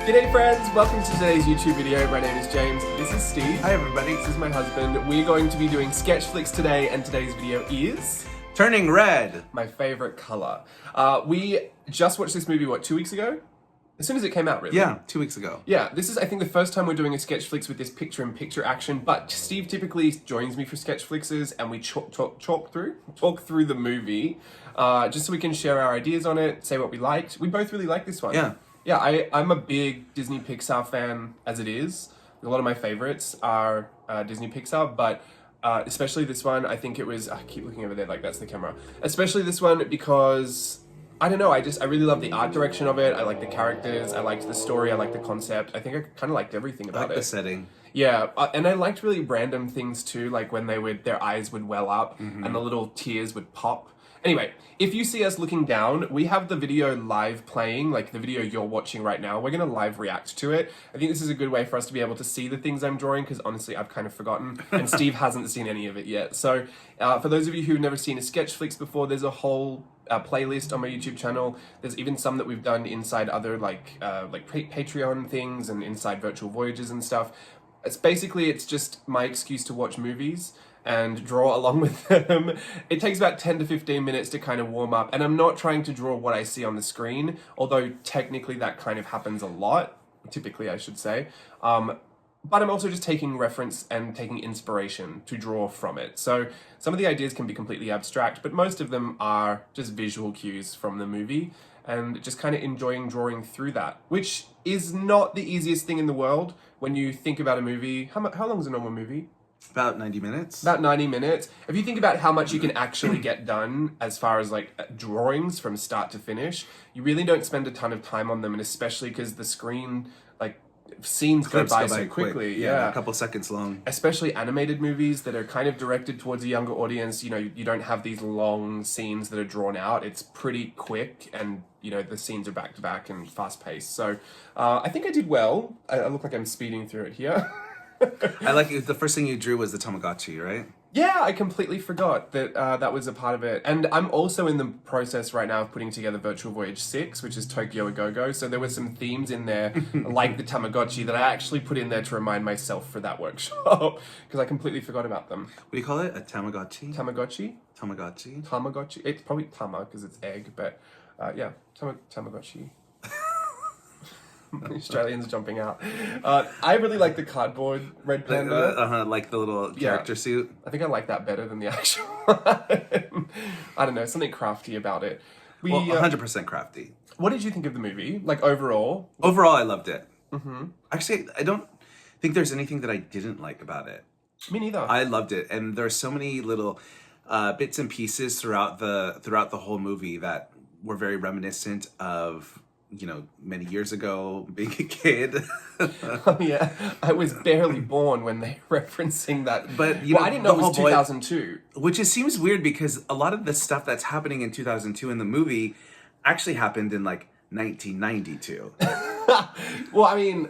G'day friends, welcome to today's YouTube video. My name is James, this is Steve. Hi everybody. This is my husband. We're going to be doing Sketchflix today, and today's video is... Turning red. My favorite color. We just watched this movie, 2 weeks ago? As soon as it came out, really. Yeah, 2 weeks ago. Yeah, this is, I think, the first time we're doing a Sketchflix with this picture-in-picture action, but Steve typically joins me for Sketchflixes, and we talk through the movie, just so we can share our ideas on it, say what we liked. We both really like this one. Yeah. Yeah, I'm a big Disney Pixar fan as it is. A lot of my favorites are Disney Pixar, but especially this one, I think it was, I keep looking over there like that's the camera. Especially this one because, I don't know, I really love the art direction of it. I like the characters, I liked the story, I liked the concept. I think I kind of liked everything about it. I like the setting. Yeah, and I liked really random things too, like when their eyes would well up and the little tears would pop. Anyway, if you see us looking down, we have the video live playing, like the video you're watching right now. We're going to live react to it. I think this is a good way for us to be able to see the things I'm drawing, because honestly, I've kind of forgotten, and Steve hasn't seen any of it yet. So for those of you who've never seen a Sketchflix before, there's a whole playlist on my YouTube channel. There's even some that we've done inside other like Patreon things and inside virtual voyages and stuff. It's just my excuse to watch movies and draw along with them. It takes about 10 to 15 minutes to kind of warm up, and I'm not trying to draw what I see on the screen, although technically that kind of happens a lot, typically I should say. But I'm also just taking reference and taking inspiration to draw from it. So some of the ideas can be completely abstract, but most of them are just visual cues from the movie, and just kind of enjoying drawing through that, which is not the easiest thing in the world when you think about a movie. How long is a normal movie? About 90 minutes. About 90 minutes. If you think about how much you can actually get done as far as like drawings from start to finish, you really don't spend a ton of time on them, and especially because the screen, like, scenes go by so quickly. Yeah, a couple seconds long. Especially animated movies that are kind of directed towards a younger audience, you know, you don't have these long scenes that are drawn out. It's pretty quick, and you know, the scenes are back to back and fast paced. So I think I did well. I look like I'm speeding through it here. I like it. The first thing you drew was the Tamagotchi, right? Yeah, I completely forgot that that was a part of it. And I'm also in the process right now of putting together Virtual Voyage 6, which is Tokyo A Go-Go. So there were some themes in there, like the Tamagotchi, that I actually put in there to remind myself for that workshop, because I completely forgot about them. What do you call it? A Tamagotchi? Tamagotchi? Tamagotchi? Tamagotchi. It's probably Tama, because it's egg, but yeah, Tamagotchi. Australians jumping out. I really like the cardboard red panda. Like the little character suit. I think I like that better than the actual one. I don't know, something crafty about it. Well, 100% crafty. What did you think of the movie? Like, overall? Overall, I loved it. Actually, I don't think there's anything that I didn't like about it. Me neither. I loved it, and there are so many little bits and pieces throughout the whole movie that were very reminiscent of, you know, many years ago, being a kid. Oh yeah, I was barely born when they were referencing that. But you know, I didn't know it was 2002. Which seems weird, because a lot of the stuff that's happening in 2002 in the movie actually happened in like 1992. Well, I mean,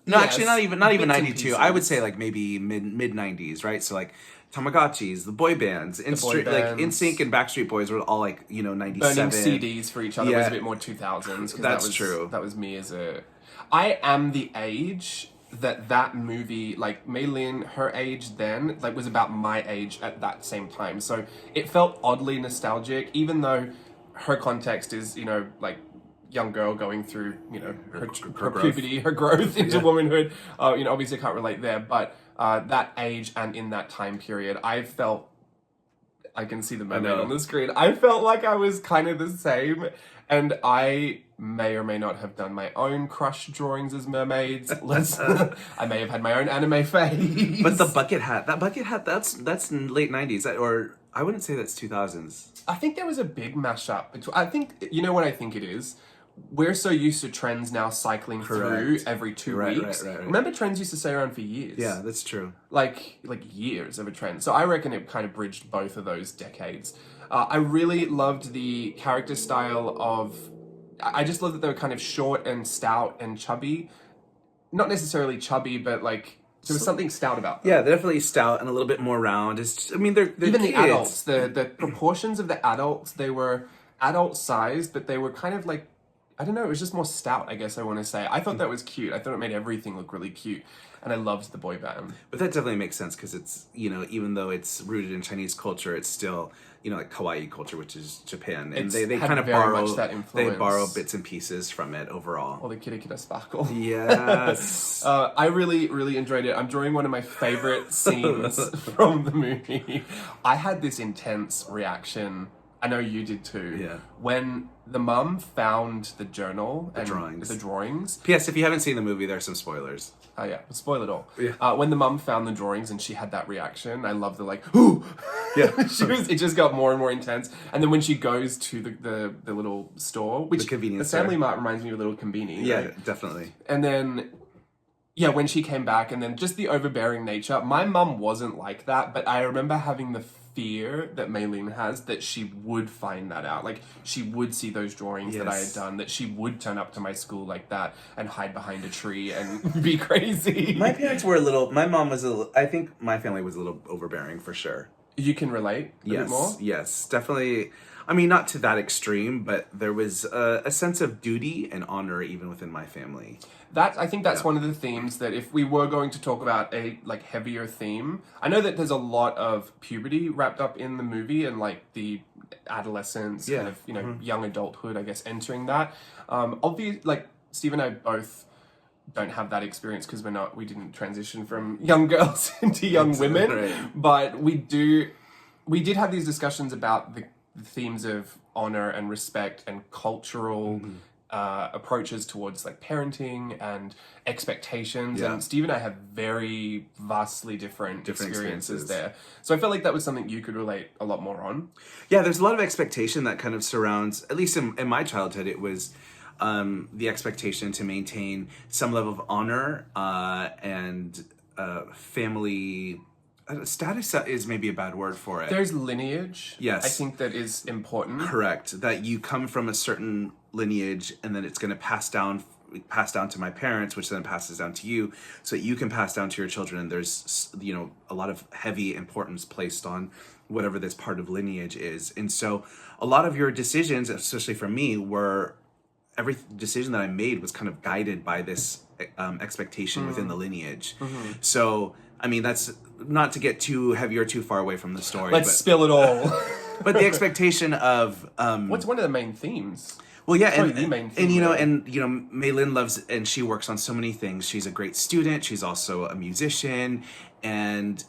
no, yes, actually not even 92. I would say like maybe mid 90s, right? So like Tamagotchis, the boy bands, like NSYNC and Backstreet Boys were all like, you know, 97. Burning CDs for each other was a bit more 2000s. That's true. That was me as a... I am the age that movie, like Mei Lin, her age then, like was about my age at that same time. So it felt oddly nostalgic, even though her context is, you know, like young girl going through, you know, her puberty, her growth into womanhood. You know, obviously I can't relate there, but that age and in that time period, I felt, I can see the mermaid on the screen, I felt like I was kind of the same, and I may or may not have done my own crush drawings as mermaids. I may have had my own anime phase. But the bucket hat, that's late 90s, or I wouldn't say that's 2000s. I think there was a big mashup between, I think, you know what I think it is? We're so used to trends now cycling through every 2 weeks. Right. Remember, trends used to stay around for years. Yeah, that's true. Like years of a trend. So I reckon it kind of bridged both of those decades. I really loved the character style of... I just love that they were kind of short and stout and chubby. Not necessarily chubby, but like... There was something stout about them. Yeah, they're definitely stout and a little bit more round. It's, I mean, they're even kids. The adults, the proportions of the adults, they were adult sized, but they were kind of like I don't know, it was just more stout, I guess I want to say. I thought that was cute. I thought it made everything look really cute. And I loved the boy band. But that definitely makes sense because it's, you know, even though it's rooted in Chinese culture, it's still, you know, like kawaii culture, which is Japan. And they kind of borrow bits and pieces from it overall. All the kira kira sparkle. Yes. I really, really enjoyed it. I'm drawing one of my favorite scenes from the movie. I had this intense reaction. I know you did too. Yeah. When the mum found the journal and drawings. the drawings. P.S. If you haven't seen the movie, there's some spoilers. Oh yeah, we'll spoil it all. Yeah. When the mum found the drawings and she had that reaction, I love the like, ooh! Yeah. It just got more and more intense. And then when she goes to the little store, which the convenience Family store. Mart reminds me of a little convenience. Yeah, right? definitely. And then, yeah, when she came back and then just the overbearing nature, my mum wasn't like that, but I remember having the fear that Maylene has that she would find that out. Like, she would see those drawings that I had done, that she would turn up to my school like that and hide behind a tree and be crazy. My mom was I think my family was a little overbearing for sure. You can relate a bit more? Yes, definitely. I mean, not to that extreme, but there was a sense of duty and honor even within my family. I think that's one of the themes that if we were going to talk about a like heavier theme, I know that there's a lot of puberty wrapped up in the movie and like the adolescence, kind of, you know, young adulthood, I guess, entering that. Obviously, like Steve and I both don't have that experience because we didn't transition from young girls into young women, right. But we did have these discussions about the themes of honor and respect and cultural approaches towards like parenting and expectations. And Steve and I have very vastly different experiences there. So I felt like that was something you could relate a lot more on. Yeah, there's a lot of expectation that kind of surrounds, at least in my childhood, it was the expectation to maintain some level of honor and family status is maybe a bad word for it. There's lineage. Yes. I think that is important. Correct. That you come from a certain lineage and then it's going to pass down to my parents, which then passes down to you, so that you can pass down to your children. And there's, you know, a lot of heavy importance placed on whatever this part of lineage is. And so a lot of your decisions, especially for me, every decision that I made was kind of guided by this expectation within the lineage. So, I mean, that's not to get too heavy or too far away from the story. Let's spill it all. But the expectation of what's one of the main themes? Well, yeah, the main theme, and Maylin loves and she works on so many things. She's a great student. She's also a musician, and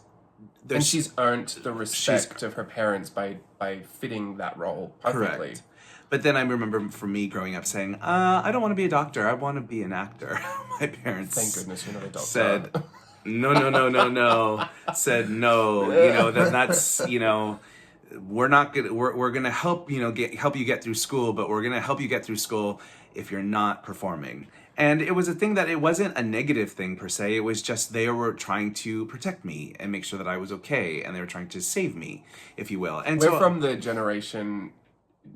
she's earned the respect of her parents by fitting that role perfectly. Correct. But then I remember for me growing up saying, I don't want to be a doctor. I want to be an actor. My parents, thank goodness you're not a doctor, said, no. Said no. You know, that's, you know, we're gonna help you get through school, but we're gonna help you get through school if you're not performing. And it was a thing that it wasn't a negative thing per se. It was just they were trying to protect me and make sure that I was okay, and they were trying to save me, if you will. And we're from the generation.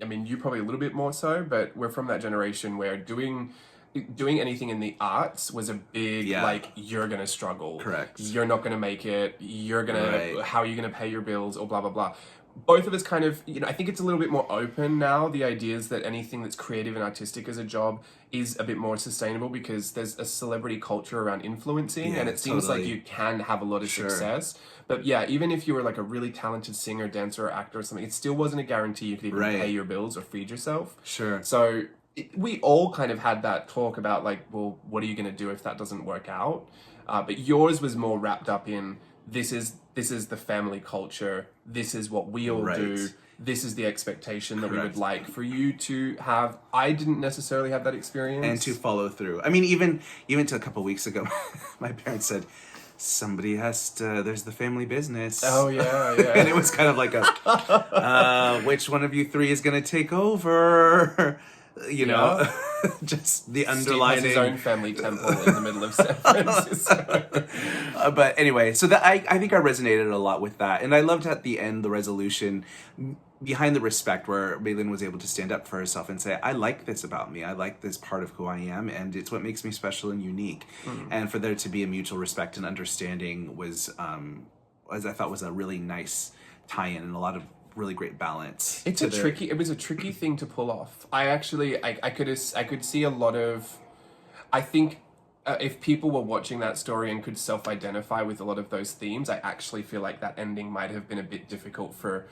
I mean, you probably a little bit more so, but we're from that generation where doing anything in the arts was a big, like, you're going to struggle. Correct. You're not going to make it. You're going to, how are you going to pay your bills or blah, blah, blah. Both of us kind of, you know, I think it's a little bit more open now. The idea is that anything that's creative and artistic as a job is a bit more sustainable because there's a celebrity culture around influencing, and it seems like you can have a lot of success. But yeah, even if you were like a really talented singer, dancer, or actor or something, it still wasn't a guarantee you could even pay your bills or feed yourself. Sure. So we all kind of had that talk about like, well, what are you going to do if that doesn't work out? But yours was more wrapped up in this is the family culture. This is what we all do. This is the expectation that we would like for you to have. I didn't necessarily have that experience. And to follow through. I mean, even to a couple weeks ago, my parents said, somebody has to, there's the family business. Oh, yeah. And it was kind of like which one of you three is going to take over? You know, just the underlining. Steve has his own family temple in the middle of San Francisco. But anyway, so that I think I resonated a lot with that. And I loved at the end the resolution behind the respect where Maylin was able to stand up for herself and say, I like this about me. I like this part of who I am. And it's what makes me special and unique. And for there to be a mutual respect and understanding was, as I thought, was a really nice tie-in and a lot of really great balance. It was a tricky thing to pull off. I could see a lot of, I think if people were watching that story and could self-identify with a lot of those themes, I actually feel like that ending might have been a bit difficult for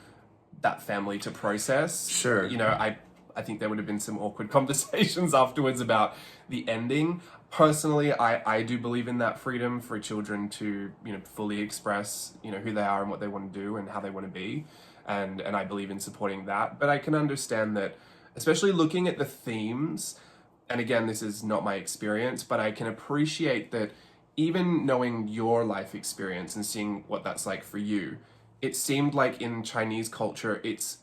that family to process. Sure. You know, I think there would have been some awkward conversations afterwards about the ending. Personally, I do believe in that freedom for children to, you know, fully express, you know, who they are and what they want to do and how they want to be. And I believe in supporting that. But I can understand that, especially looking at the themes, and again, this is not my experience, but I can appreciate that even knowing your life experience and seeing what that's like for you, it seemed like in Chinese culture, it's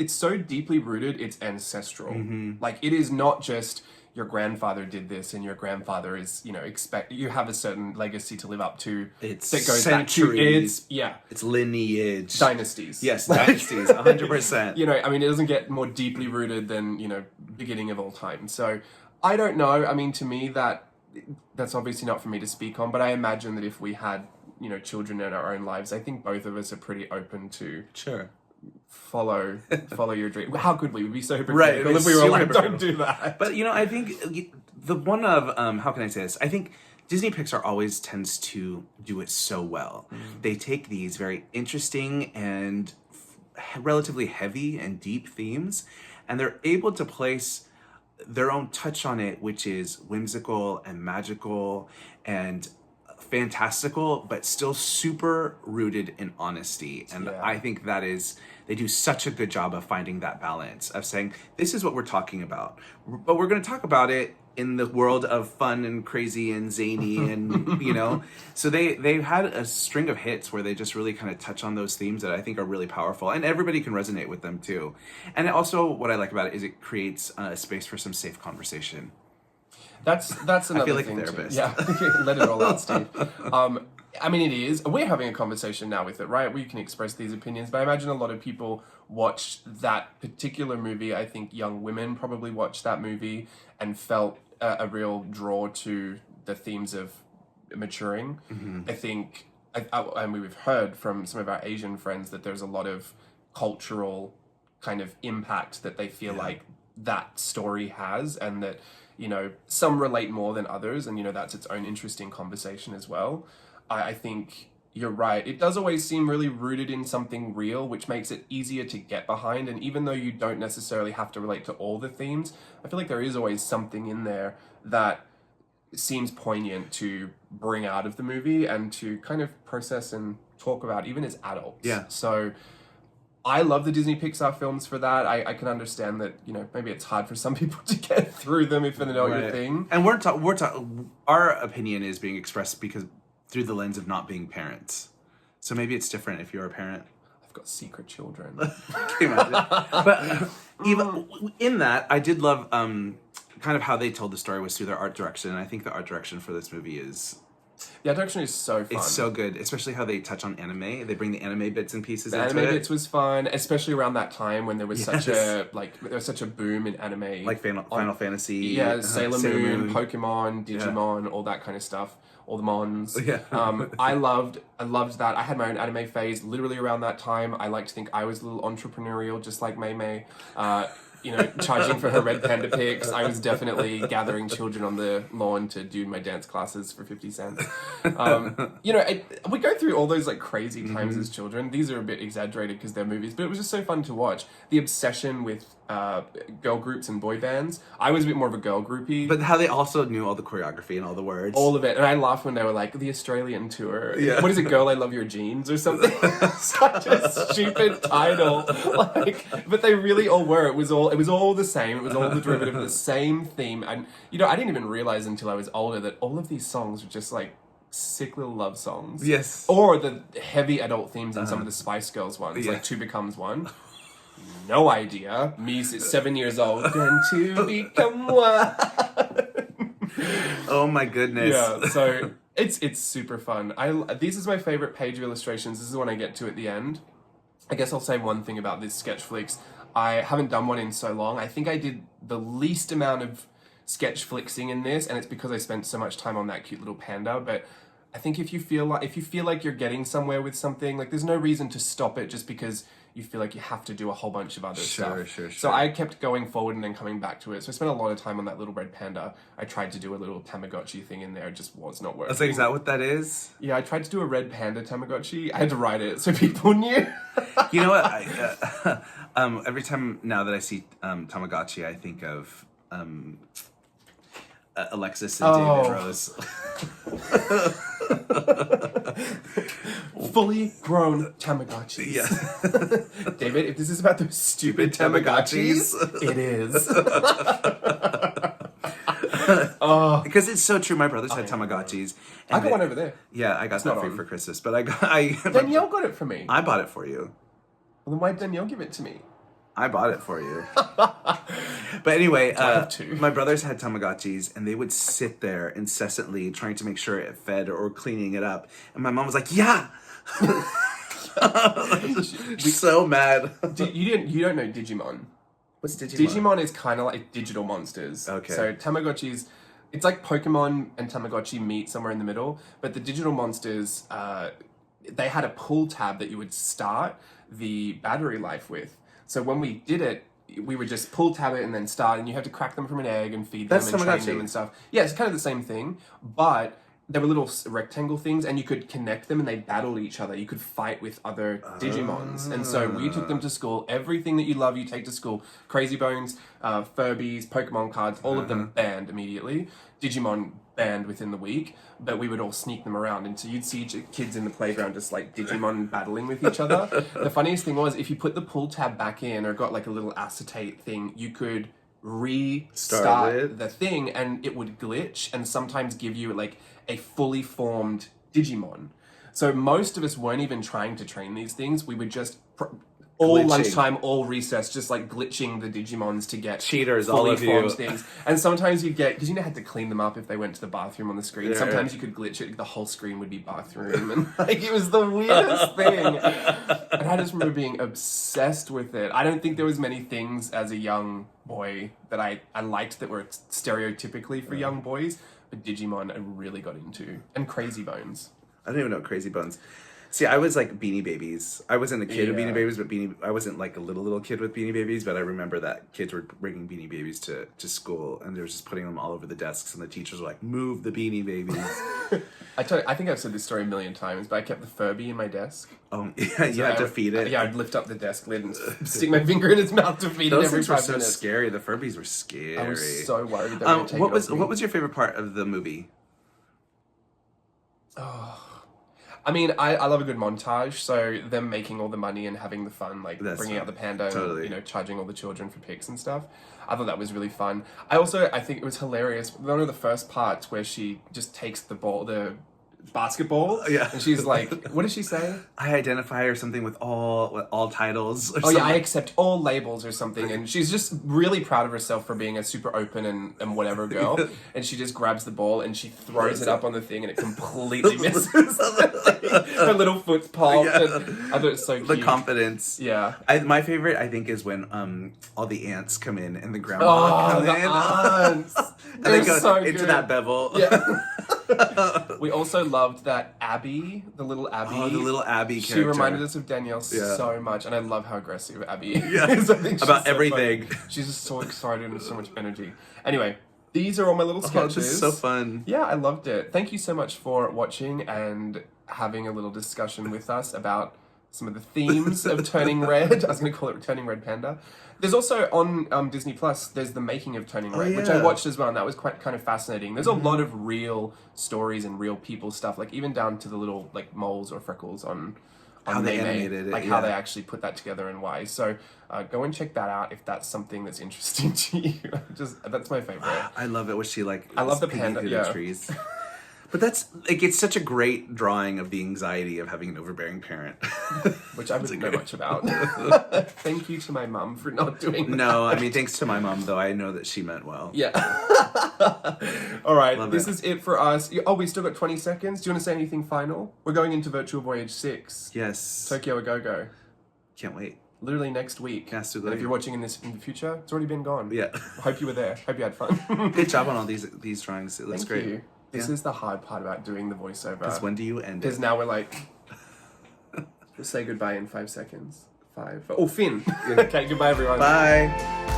so deeply rooted, it's ancestral. Like, it is not just your grandfather did this and your grandfather is, you know, you have a certain legacy to live up to. It's that goes centuries. Back to, It's lineage. Dynasties. Yes, dynasties, 100%. You know, I mean, it doesn't get more deeply rooted than, you know, beginning of all time. So I don't know. I mean, to me, that's obviously not for me to speak on, but I imagine that if we had, you know, children in our own lives, I think both of us are pretty open to follow your dream. How could we? We'd be so hypocritical if we were like, don't do that. But, you know, I think the one of, how can I say this? I think Disney Pixar always tends to do it so well. They take these very interesting and relatively heavy and deep themes, and they're able to place their own touch on it, which is whimsical and magical and fantastical, but still super rooted in honesty. And I think that is, they do such a good job of finding that balance of saying, this is what we're talking about, but we're going to talk about it in the world of fun and crazy and zany and, you know, so they've had a string of hits where they just really kind of touch on those themes that I think are really powerful, and everybody can resonate with them too. And also what I like about it is it creates a space for some safe conversation. That's another I feel like thing a therapist. Yeah, let it all out, Steve. I mean, it is. We're having a conversation now with it, right? We can express these opinions, but I imagine a lot of people watched that particular movie. I think young women probably watched that movie and felt a real draw to the themes of maturing. I think, and we've heard from some of our Asian friends that there's a lot of cultural kind of impact that they feel like that story has, and that, you know, some relate more than others, and, you know, that's its own interesting conversation as well. I think you're right. It does always seem really rooted in something real, which makes it easier to get behind. And even though you don't necessarily have to relate to all the themes, I feel like there is always something in there that seems poignant to bring out of the movie and to kind of process and talk about, even as adults. Yeah. So I love the Disney Pixar films for that. I can understand that, you know, maybe it's hard for some people to get through them if they're not your thing. And our opinion is being expressed because through the lens of not being parents. So maybe it's different if you're a parent. I've got secret children. Can you imagine? But even in that, I did love kind of how they told the story was through their art direction. And I think the art direction for this movie is... The art direction is so fun. It's so good, especially how they touch on anime. They bring the anime bits and pieces into it. The anime bits was fun, especially around that time when there was such a boom in anime. Like Final Fantasy. Yeah, Sailor Moon, Pokemon, Digimon, all that kind of stuff. All the Mons. Yeah. I loved that. I had my own anime phase literally around that time. I like to think I was a little entrepreneurial, just like Mei Mei. You know, charging for her red panda pics. I was definitely gathering children on the lawn to do my dance classes for 50 cents. You know, we go through all those like crazy times as children. These are a bit exaggerated because they're movies, but it was just so fun to watch. The obsession with girl groups and boy bands. I was a bit more of a girl groupie. But how they also knew all the choreography and all the words. All of it. And I laughed when they were like, the Australian tour. Yeah. What is it, Girl, I Love Your Jeans or something? Such a stupid title. Like, but they really all were. It was all the same. It was all the derivative of the same theme. And, you know, I didn't even realize until I was older that all of these songs were just like sick little love songs. Yes. Or the heavy adult themes in some of the Spice Girls ones, like Two Becomes One. No idea. Me, 7 years old. Then to become one. Oh my goodness. Yeah, so it's super fun. This is my favorite page of illustrations. This is the one I get to at the end. I guess I'll say one thing about this Sketchflix. I haven't done one in so long. I think I did the least amount of Sketchflixing in this, and it's because I spent so much time on that cute little panda. But I think if you feel like you're getting somewhere with something, like there's no reason to stop it just because you feel like you have to do a whole bunch of other stuff. Sure. So I kept going forward and then coming back to it. So I spent a lot of time on that little red panda. I tried to do a little Tamagotchi thing in there. It just was not working. I was like, is that what that is? Yeah, I tried to do a red panda Tamagotchi. I had to write it so people knew. You know what? Every time now that I see Tamagotchi, I think of Alexis and David Rose. Fully grown Tamagotchis. Yeah. David, if this is about those stupid Tamagotchis, it is. Because it's so true. My brothers had Tamagotchis. I got one over there. Yeah, I got that for you for Christmas. But Danielle got it for me. I bought it for you. Well, then why did Danielle give it to me? I bought it for you. But anyway, my brothers had Tamagotchis, and they would sit there incessantly trying to make sure it fed or cleaning it up. And my mom was like, "Yeah." So mad. You don't know Digimon. What's Digimon? Digimon is kind of like digital monsters. Okay. So Tamagotchis, it's like Pokemon and Tamagotchi meet somewhere in the middle, but the digital monsters, they had a pull tab that you would start the battery life with. So when we did it, we would just pull tab it and then start, and you have to crack them from an egg and feed them and train them and stuff. Yeah, it's kind of the same thing, but there were little rectangle things, and you could connect them, and they battled each other. You could fight with other Digimons, and so we took them to school. Everything that you love, you take to school. Crazy Bones, Furbies, Pokemon cards, all of them banned immediately. Digimon banned within the week, but we would all sneak them around, and so you'd see kids in the playground just like Digimon battling with each other. The funniest thing was, if you put the pull tab back in or got like a little acetate thing, you could restart the thing, and it would glitch and sometimes give you like a fully formed Digimon. So most of us weren't even trying to train these things. We would just all lunchtime, all recess, just like glitching the Digimons to get cheaters, fully all of formed you. things. And sometimes you'd get, because you had to clean them up if they went to the bathroom on the screen. Yeah, sometimes you could glitch it, the whole screen would be bathroom, and like it was the weirdest thing. And I just remember being obsessed with it. I don't think there was many things as a young boy that I liked that were stereotypically for young boys, but Digimon I really got into, and Crazy Bones. I don't even know Crazy Bones. See, I was like Beanie Babies. I wasn't a kid of Beanie Babies, but I wasn't like a little kid with Beanie Babies, but I remember that kids were bringing Beanie Babies to school, and they were just putting them all over the desks, and the teachers were like, "Move the Beanie Babies." I think I've said this story a million times, but I kept the Furby in my desk. Oh, yeah, you had to feed it. Yeah, I'd lift up the desk lid and stick my finger in its mouth to feed it every 5 minutes. Those were so scary. The Furbies were scary. I was so worried that would take what was your favorite part of the movie? Oh. I mean, I love a good montage, so them making all the money and having the fun, like bringing out the panda and, charging all the children for pics and stuff. I thought that was really fun. I think it was hilarious. One of the first parts where she just takes the basketball, and she's like, what does she say? I identify or something with all titles. Or I accept all labels or something. And she's just really proud of herself for being a super open and whatever girl. And she just grabs the ball and she throws it up on the thing, and it completely misses. Her little foot's popped. Yeah. And I thought it was so cute. The confidence. Yeah. My favorite, I think, is when all the ants come in and the grandma come in. Ants. And they go so into that bevel. Yeah. We also loved that Abby, the little Abby. Oh, the little Abby character. She reminded us of Danielle so much, and I love how aggressive Abby is. Yeah. About everything. She's just so excited and so much energy. Anyway, these are all my little sketches. This is so fun. Yeah, I loved it. Thank you so much for watching and having a little discussion with us about some of the themes of Turning Red. I was going to call it Turning Red Panda. There's also on Disney Plus, there's the making of Turning Red, which I watched as well, and that was quite kind of fascinating. There's a lot of real stories and real people stuff, like even down to the little like moles or freckles on how they animated it, like how they actually put that together and why. So go and check that out if that's something that's interesting to you. That's my favorite. I love it. Was she like? I love the panda. The trees. But that's like, it's such a great drawing of the anxiety of having an overbearing parent. Which I wouldn't know much about. Thank you to my mum for not doing that. No, I mean, thanks to my mom, though. I know that she meant well. Yeah. All right, this is it for us. Oh, we still got 20 seconds. Do you want to say anything final? We're going into Virtual Voyage 6. Yes. Tokyo A Go-Go. Can't wait. Literally next week. And if you're watching this in the future, it's already been gone. Yeah. Hope you were there. Hope you had fun. Good job on all these drawings. It looks great. Thank you. This is the hard part about doing the voiceover. Because when do you end it? Because now we're like, we'll say goodbye in 5 seconds. 5. Oh, Finn. Okay, goodbye, everyone. Bye.